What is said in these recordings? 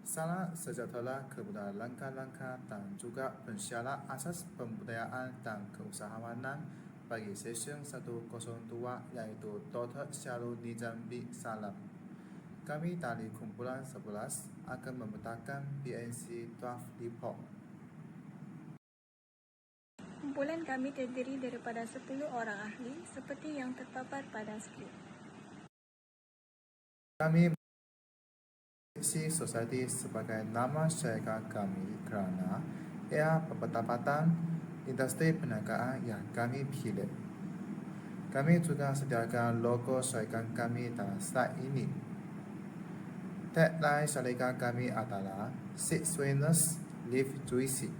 Salah sejahtera kebudayaan langkah-langkah dan juga pensyarat asas pembudayaan dan keusahawanan bagi session 102 yaitu Dr. Syarul Nizambi Salam. Kami dari kumpulan 11 akan membentangkan PNC Draft Report. Kumpulan kami terdiri daripada 10 orang ahli seperti yang terpapar pada skrip. Kami PNC Society sebagai nama syarikat kami kerana ia berpendapatan industri perniagaan yang kami pilih. Kami juga sediakan logo syarikat kami dalam slide ini. Tagline syarikat kami adalah Seek Sweetness, Live Juicy.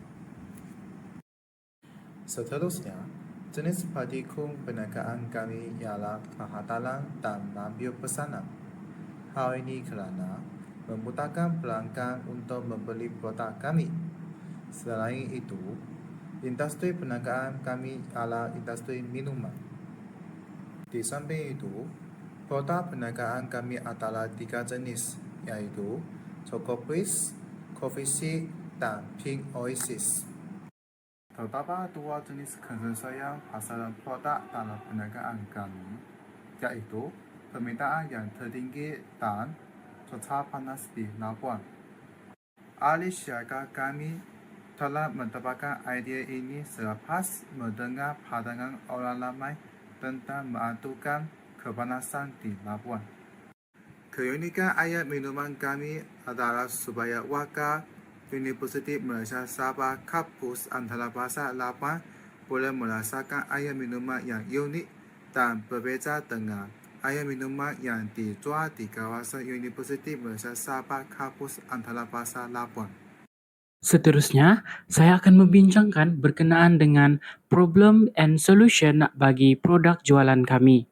Seterusnya, jenis partikum perniagaan kami ialah penghatalan dan mengambil pesanan. Hal ini kerana memudahkan pelanggan untuk membeli produk kami. Selain itu, industri perniagaan kami ialah industri minuman. Di samping itu, produk perniagaan kami adalah 3 jenis, iaitu Choco Bliss, Coffee Seed, dan Pink Oasis. Terdapat 2 jenis kesesuaian pasaran produk dalam perniagaan kami, iaitu permintaan yang tertinggi dan cuaca panas di Labuan. Ahli syarikat kami telah mendapatkan idea ini selepas mendengar pandangan orang ramai tentang mengaturkan kepanasan di Labuan. Keunikan ayat minuman kami adalah supaya warga Universiti Malaysia Sabah kampus Antarabangsa Labuan boleh merasakan ayat minuman yang unik dan berbeza dengan ayat minuman yang dijual di kawasan Universiti Malaysia Sabah kampus Antarabangsa Labuan. Seterusnya, saya akan membincangkan berkenaan dengan problem and solution bagi produk jualan kami.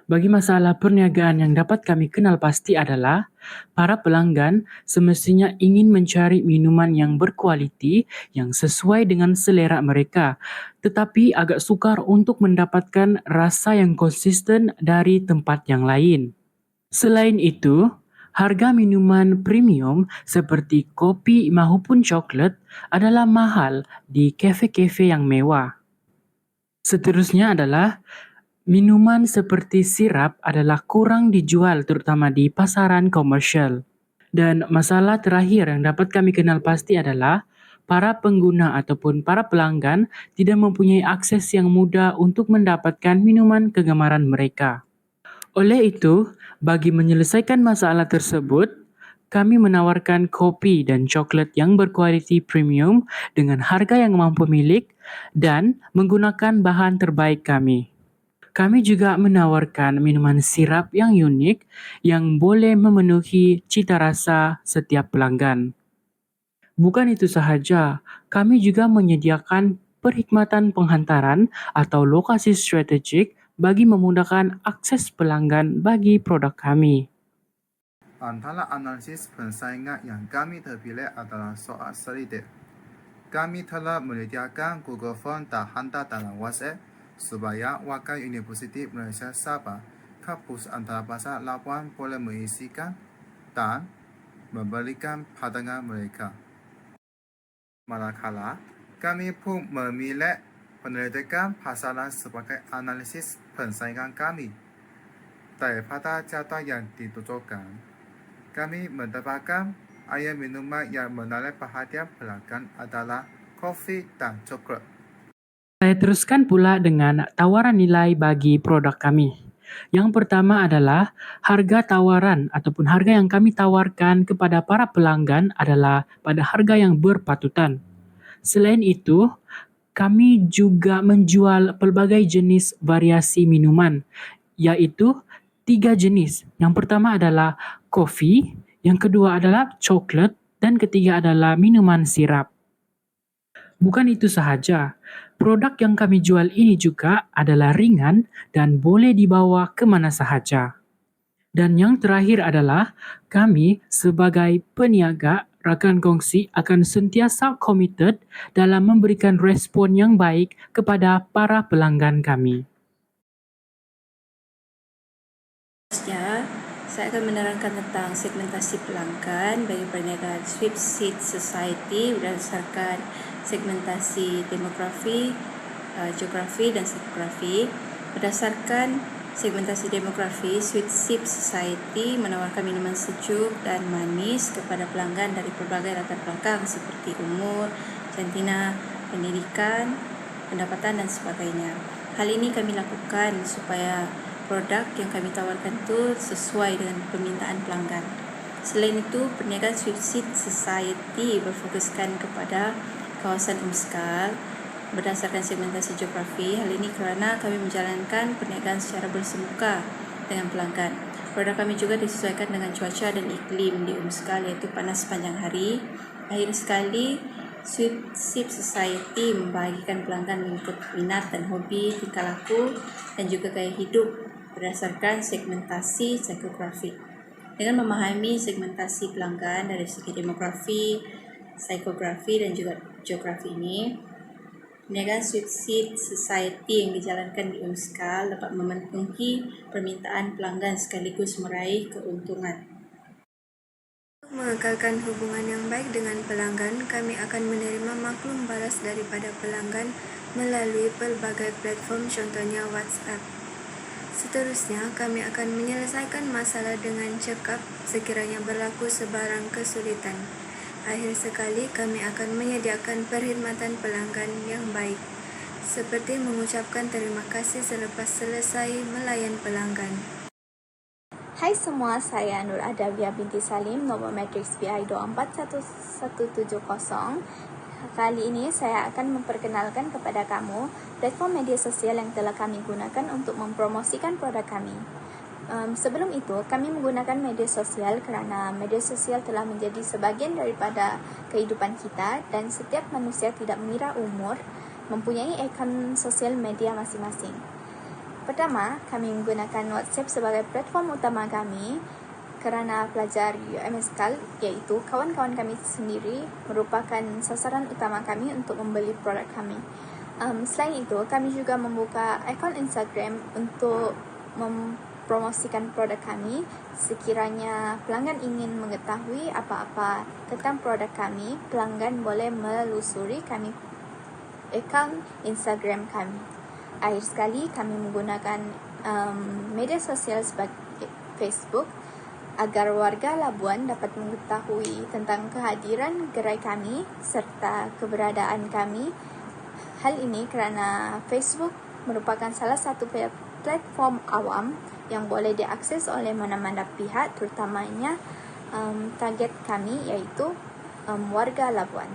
Bagi masalah perniagaan yang dapat kami kenal pasti adalah para pelanggan semestinya ingin mencari minuman yang berkualiti yang sesuai dengan selera mereka, tetapi agak sukar untuk mendapatkan rasa yang konsisten dari tempat yang lain. Selain itu, harga minuman premium seperti kopi maupun coklat adalah mahal di kafe-kafe yang mewah. Seterusnya adalah minuman seperti sirap adalah kurang dijual terutama di pasaran komersial. Dan masalah terakhir yang dapat kami kenal pasti adalah para pengguna ataupun para pelanggan tidak mempunyai akses yang mudah untuk mendapatkan minuman kegemaran mereka. Oleh itu, bagi menyelesaikan masalah tersebut, kami menawarkan kopi dan coklat yang berkualiti premium dengan harga yang mampu milik dan menggunakan bahan terbaik kami. Kami juga menawarkan minuman sirap yang unik yang boleh memenuhi cita rasa setiap pelanggan. Bukan itu sahaja, kami juga menyediakan perkhidmatan penghantaran atau lokasi strategik bagi memudahkan akses pelanggan bagi produk kami. Antara analisis persaingan yang kami terpilih adalah soal selidik. Kami telah menyediakan Google Form dan hantar dalam WhatsApp supaya warga Universiti Malaysia Sabah kampus Antarabangsa Labuan boleh mengisikan dan memberikan pandangan mereka. Manakala, kami pun memilih penyelidikan pasaran sebagai analisis persaingan kami. Daripada jadwal yang ditujukan, kami mendapatkan ayat minuman yang menarik perhatian pelanggan adalah kopi dan coklat. Saya teruskan pula dengan tawaran nilai bagi produk kami. Yang pertama adalah harga tawaran ataupun harga yang kami tawarkan kepada para pelanggan adalah pada harga yang berpatutan. Selain itu, kami juga menjual pelbagai jenis variasi minuman, yaitu 3 jenis. Yang pertama adalah kopi, yang kedua adalah coklat, dan ketiga adalah minuman sirap. Bukan itu sahaja, produk yang kami jual ini juga adalah ringan dan boleh dibawa kemana sahaja. Dan yang terakhir adalah kami sebagai peniaga rakan kongsi akan sentiasa committed dalam memberikan respon yang baik kepada para pelanggan kami. Ya, Saya akan menerangkan tentang segmentasi pelanggan bagi perniagaan Sweetseed Society berdasarkan segmentasi demografi, geografi dan psikografi. Berdasarkan segmentasi demografi, Sweetseed Society menawarkan minuman sejuk dan manis kepada pelanggan dari pelbagai latar belakang seperti umur, jantina, pendidikan, pendapatan dan sebagainya. Hal ini kami lakukan supaya produk yang kami tawarkan itu sesuai dengan permintaan pelanggan. Selain itu, perniagaan Sweetseed Society berfokuskan kepada kawasan UMSKAL berdasarkan segmentasi geografi. Hal ini kerana kami menjalankan perniagaan secara bersemuka dengan pelanggan. Produk kami juga disesuaikan dengan cuaca dan iklim di UMSKAL, iaitu panas sepanjang hari. Akhir sekali, Sweetseed Society membahagikan pelanggan mengikut minat dan hobi, tingkah laku dan juga gaya hidup berdasarkan segmentasi psikografi. Dengan memahami segmentasi pelanggan dari segi demografi, psikografi dan juga geografi ini, perniagaan Sweetseed Society yang dijalankan di UMSKAL dapat memenuhi permintaan pelanggan sekaligus meraih keuntungan. Untuk mengekalkan hubungan yang baik dengan pelanggan, kami akan menerima maklum balas daripada pelanggan melalui pelbagai platform, contohnya WhatsApp. Seterusnya, kami akan menyelesaikan masalah dengan cekap sekiranya berlaku sebarang kesulitan. Akhir sekali, kami akan menyediakan perkhidmatan pelanggan yang baik, seperti mengucapkan terima kasih selepas selesai melayan pelanggan. Hai semua, saya Nur Adawiyah binti Salim, nombor matriks BI 241170. Kali ini saya akan memperkenalkan kepada kamu platform media sosial yang telah kami gunakan untuk mempromosikan produk kami. Sebelum itu, kami menggunakan media sosial kerana media sosial telah menjadi sebahagian daripada kehidupan kita dan setiap manusia tidak mengira umur mempunyai akaun sosial media masing-masing. Pertama, kami menggunakan WhatsApp sebagai platform utama kami kerana pelajar UMSKAL, iaitu kawan-kawan kami sendiri, merupakan sasaran utama kami untuk membeli produk kami. Selain itu, kami juga membuka akaun Instagram untuk mempromosikan produk kami. Sekiranya pelanggan ingin mengetahui apa-apa tentang produk kami, pelanggan boleh melusuri kami akaun Instagram kami. Akhir sekali, kami menggunakan media sosial sebagai Facebook agar warga Labuan dapat mengetahui tentang kehadiran gerai kami serta keberadaan kami. Hal ini kerana Facebook merupakan salah satu platform awam yang boleh diakses oleh mana-mana pihak, terutamanya target kami iaitu warga Labuan.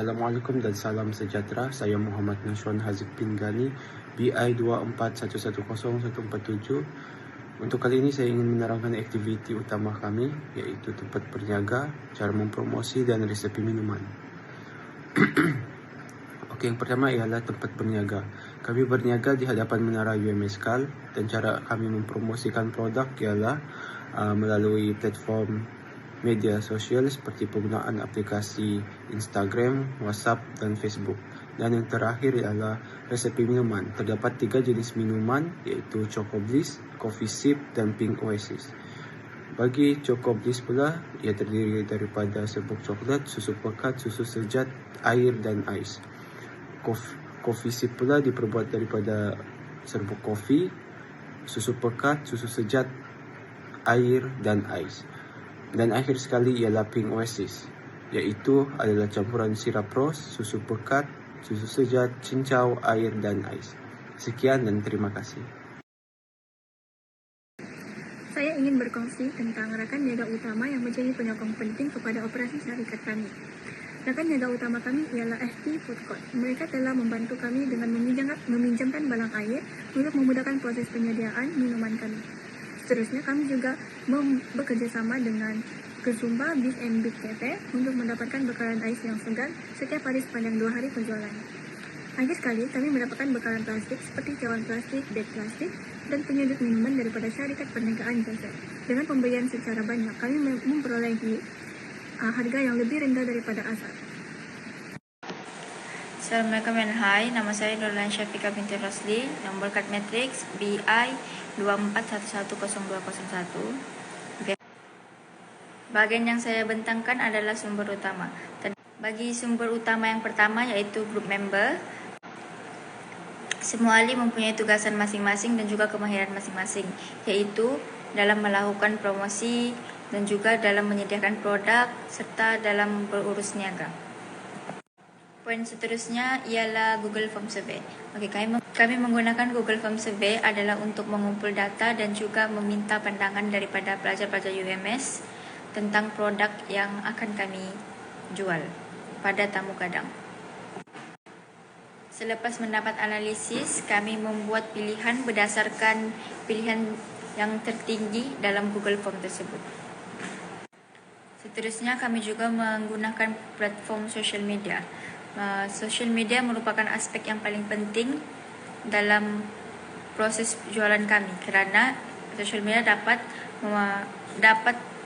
Assalamualaikum dan salam sejahtera. Saya Muhammad Nashwan Haziq bin Ghani, BI 24110147. Untuk kali ini saya ingin menerangkan aktiviti utama kami, iaitu tempat berniaga, cara mempromosi dan resepi minuman. Okey, yang pertama ialah tempat berniaga. Kami berniaga di hadapan menara UMSKAL dan cara kami mempromosikan produk ialah melalui platform media sosial seperti penggunaan aplikasi Instagram, WhatsApp dan Facebook. Dan yang terakhir ialah resepi minuman. Terdapat 3 jenis minuman, iaitu Choco Bliss, Coffee Sip dan Pink Oasis. Bagi Choco Bliss pula, ia terdiri daripada serbuk coklat, susu pekat, susu sejat, air dan ais. Coffee Sip pula diperbuat daripada serbuk kopi, susu pekat, susu sejat, air dan ais. Dan akhir sekali ialah Pink Oasis, iaitu adalah campuran sirap ros, susu pekat, susu sejat, cincau, air dan ais. Sekian dan terima kasih. Saya ingin berkongsi tentang rakan niaga utama yang menjadi penyokong penting kepada operasi syarikat kami. Rakan niaga utama kami ialah FT Food Court. Mereka telah membantu kami dengan meminjamkan balang air untuk memudahkan proses penyediaan minuman kami. Seterusnya, kami juga bekerjasama dengan Kezumba Beef and Beef Cafe untuk mendapatkan bekalan ais yang segar setiap hari sepanjang 2 hari penjualan. Akhir sekali, kami mendapatkan bekalan plastik seperti cawan plastik, beg plastik, dan penyedut minuman daripada syarikat perniagaan jasa. Dengan pembelian secara banyak, kami memperolehi harga yang lebih rendah daripada asal. Assalamualaikum dan hai, nama saya Nurlan Syafiqah binti Rosli, nombor kad matriks BI 24110201. Okay. Bagian yang saya bentangkan adalah sumber utama. Bagi sumber utama yang pertama yaitu group member, semua ahli mempunyai tugasan masing-masing dan juga kemahiran masing-masing, yaitu dalam melakukan promosi dan juga dalam menyediakan produk serta dalam berurus niaga. Poin seterusnya ialah Google Form Survey. Okay, kami menggunakan Google Form Survey adalah untuk mengumpul data dan juga meminta pandangan daripada pelajar-pelajar UMS tentang produk yang akan kami jual pada tamu kadang. Selepas mendapat analisis, kami membuat pilihan berdasarkan pilihan yang tertinggi dalam Google Form tersebut. Seterusnya, kami juga menggunakan platform social media. Social media merupakan aspek yang paling penting dalam proses jualan kami kerana social media dapat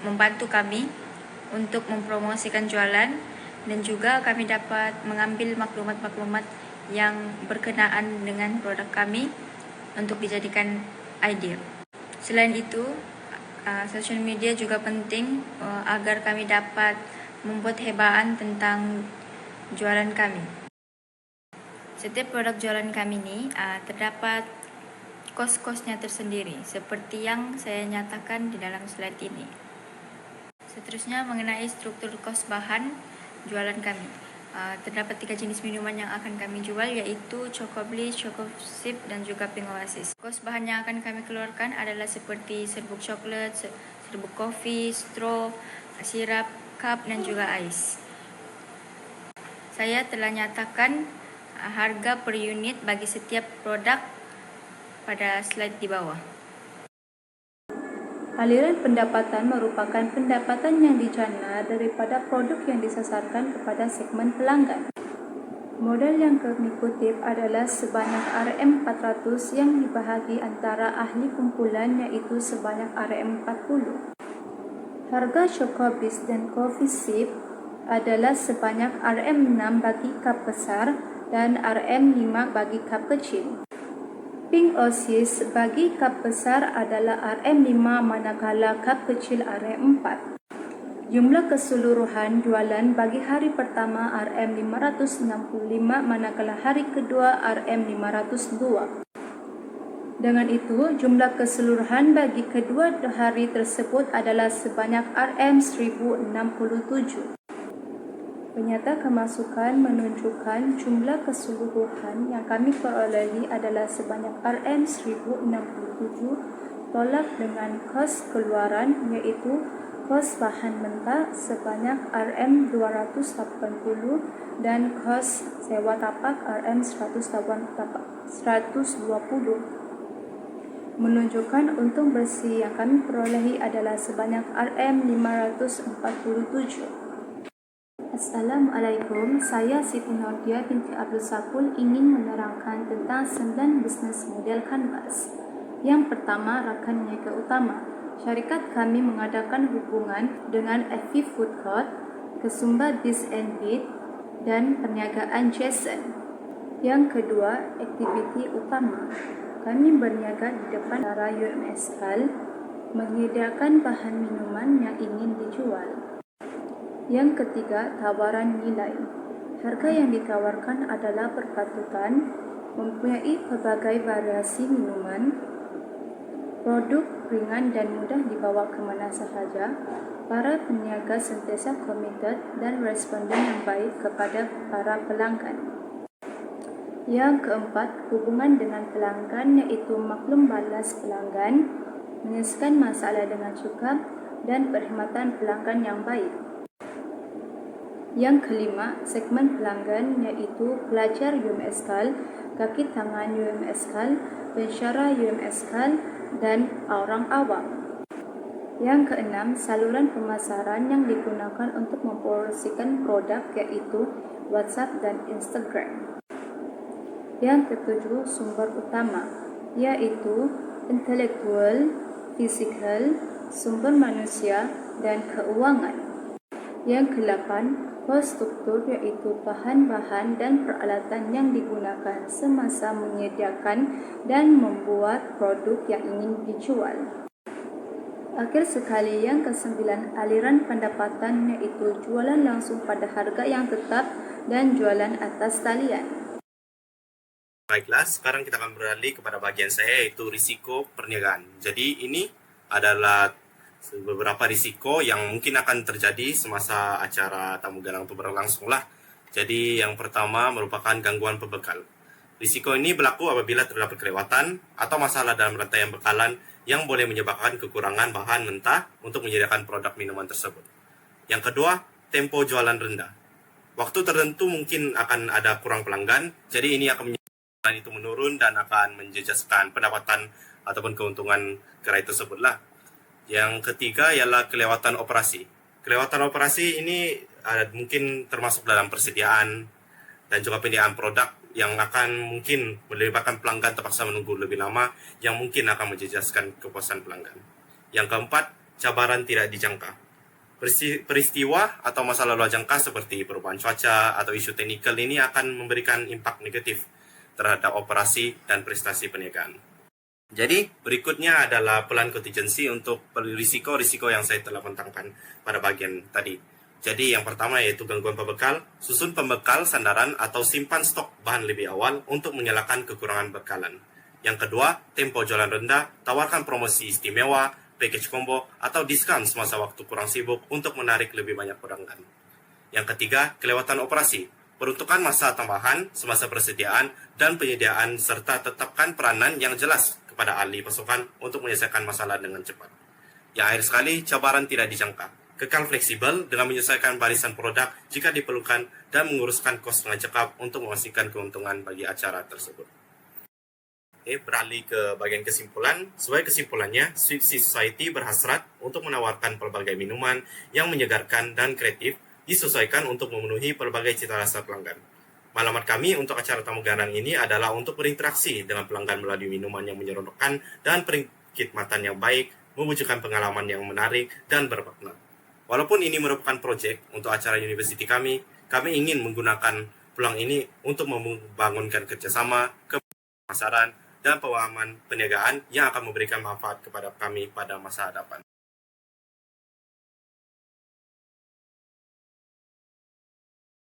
membantu kami untuk mempromosikan jualan dan juga kami dapat mengambil maklumat-maklumat yang berkenaan dengan produk kami untuk dijadikan idea. Selain itu, social media juga penting agar kami dapat membuat hebaan tentang jualan kami. Setiap produk jualan kami ini terdapat kos-kosnya tersendiri seperti yang saya nyatakan di dalam slide ini. Seterusnya mengenai struktur kos bahan jualan kami. Terdapat 3 jenis minuman yang akan kami jual yaitu Choco Bliss, Choco Sip dan juga Pink Oasis. Kos bahan yang akan kami keluarkan adalah seperti serbuk coklat, serbuk kopi, straw, sirap, cup dan juga ais. Saya telah nyatakan harga per unit bagi setiap produk pada slide di bawah. Aliran pendapatan merupakan pendapatan yang dijana daripada produk yang disasarkan kepada segmen pelanggan. Model yang kami kutip adalah sebanyak RM400 yang dibahagi antara ahli kumpulan iaitu sebanyak RM40. Harga Choco Bliss dan Coffee Sip adalah sebanyak RM6 bagi cup besar dan RM5 bagi cup kecil. Pink Oasis bagi cup besar adalah RM5 manakala cup kecil RM4. Jumlah keseluruhan jualan bagi hari pertama RM565 manakala hari kedua RM502. Dengan itu, jumlah keseluruhan bagi kedua hari tersebut adalah sebanyak RM1067. Penyata kemasukan menunjukkan jumlah keseluruhan yang kami perolehi adalah sebanyak RM1067 tolak dengan kos keluaran iaitu kos bahan mentah sebanyak RM280 dan kos sewa tapak RM120. Menunjukkan untung bersih yang kami perolehi adalah sebanyak RM547. Assalamualaikum, saya Siti Nordia binti Abdul Sakul ingin menerangkan tentang 9 bisnes model Canvas. Yang pertama, rakan niaga utama. Syarikat kami mengadakan hubungan dengan FV Food Court, Kesumba Biz and Beat dan perniagaan Jason. Yang kedua, aktiviti utama. Kami berniaga di depan Tara UMS Kal, menyediakan bahan minuman yang ingin dijual. Yang ketiga, tawaran nilai. Harga yang ditawarkan adalah berpatutan, mempunyai pelbagai variasi minuman, produk ringan dan mudah dibawa ke mana sahaja. Para peniaga sentiasa komited dan responden yang baik kepada para pelanggan. Yang keempat, hubungan dengan pelanggan iaitu maklum balas pelanggan, menyelesaikan masalah dengan cekap dan perkhidmatan pelanggan yang baik. Yang kelima, segmen pelanggan iaitu pelajar UMS Kal, kaki tangan UMS Kal, pensyarah UMS Kal dan orang awam. Yang keenam, saluran pemasaran yang digunakan untuk mempromosikan produk iaitu WhatsApp dan Instagram. Yang ketujuh, sumber utama iaitu intelektual, fisikal, sumber manusia dan keuangan. Yang ke-8, kos struktur iaitu bahan-bahan dan peralatan yang digunakan semasa menyediakan dan membuat produk yang ingin dijual. Akhir sekali, yang ke-9, aliran pendapatan iaitu jualan langsung pada harga yang tetap dan jualan atas talian. Baiklah, sekarang kita akan beralih kepada bagian saya yaitu risiko perniagaan. Jadi ini adalah beberapa risiko yang mungkin akan terjadi semasa acara tamu galang itu berlangsung lah. Jadi yang pertama merupakan gangguan pembekal. Risiko ini berlaku apabila terdapat kelewatan atau masalah dalam rantai bekalan yang boleh menyebabkan kekurangan bahan mentah untuk menyediakan produk minuman tersebut. Yang kedua, tempo jualan rendah. Waktu tertentu mungkin akan ada kurang pelanggan, jadi ini akan menyebabkan itu menurun dan akan menjejaskan pendapatan ataupun keuntungan gerai tersebut lah. Yang ketiga ialah kelewatan operasi. Kelewatan operasi ini mungkin termasuk dalam persediaan dan juga penyediaan produk yang akan mungkin melibatkan pelanggan terpaksa menunggu lebih lama yang mungkin akan menjejaskan kepuasan pelanggan. Yang keempat, cabaran tidak dijangka. Peristiwa atau masalah luar jangka seperti perubahan cuaca atau isu teknikal ini akan memberikan impak negatif terhadap operasi dan prestasi perniagaan. Jadi, berikutnya adalah plan contingency untuk risiko-risiko yang saya telah bentangkan pada bagian tadi. Jadi, yang pertama yaitu gangguan pembekal, susun pembekal sandaran atau simpan stok bahan lebih awal untuk menyelakan kekurangan bekalan. Yang kedua, tempo jualan rendah, tawarkan promosi istimewa, package combo, atau diskon semasa waktu kurang sibuk untuk menarik lebih banyak pelanggan. Yang ketiga, kelewatan operasi. Peruntukan masa tambahan semasa persediaan dan penyediaan serta tetapkan peranan yang jelas kepada ahli pasokan untuk menyelesaikan masalah dengan cepat. Yang akhir sekali, cabaran tidak dijangka. Kekal fleksibel dengan menyesuaikan barisan produk jika diperlukan dan menguruskan kos dengan cekap untuk memastikan keuntungan bagi acara tersebut. Beralih ke bagian kesimpulan. Sebagai kesimpulannya, Sweet Seed Society berhasrat untuk menawarkan pelbagai minuman yang menyegarkan dan kreatif disesuaikan untuk memenuhi pelbagai cita rasa pelanggan. Maklumat kami untuk acara tamu garang ini adalah untuk berinteraksi dengan pelanggan melalui minuman yang menyeronokkan dan perkhidmatan yang baik, mewujudkan pengalaman yang menarik dan bermakna. Walaupun ini merupakan proyek untuk acara universiti kami ingin menggunakan peluang ini untuk membangunkan kerjasama, pemasaran, dan pemahaman perniagaan yang akan memberikan manfaat kepada kami pada masa hadapan.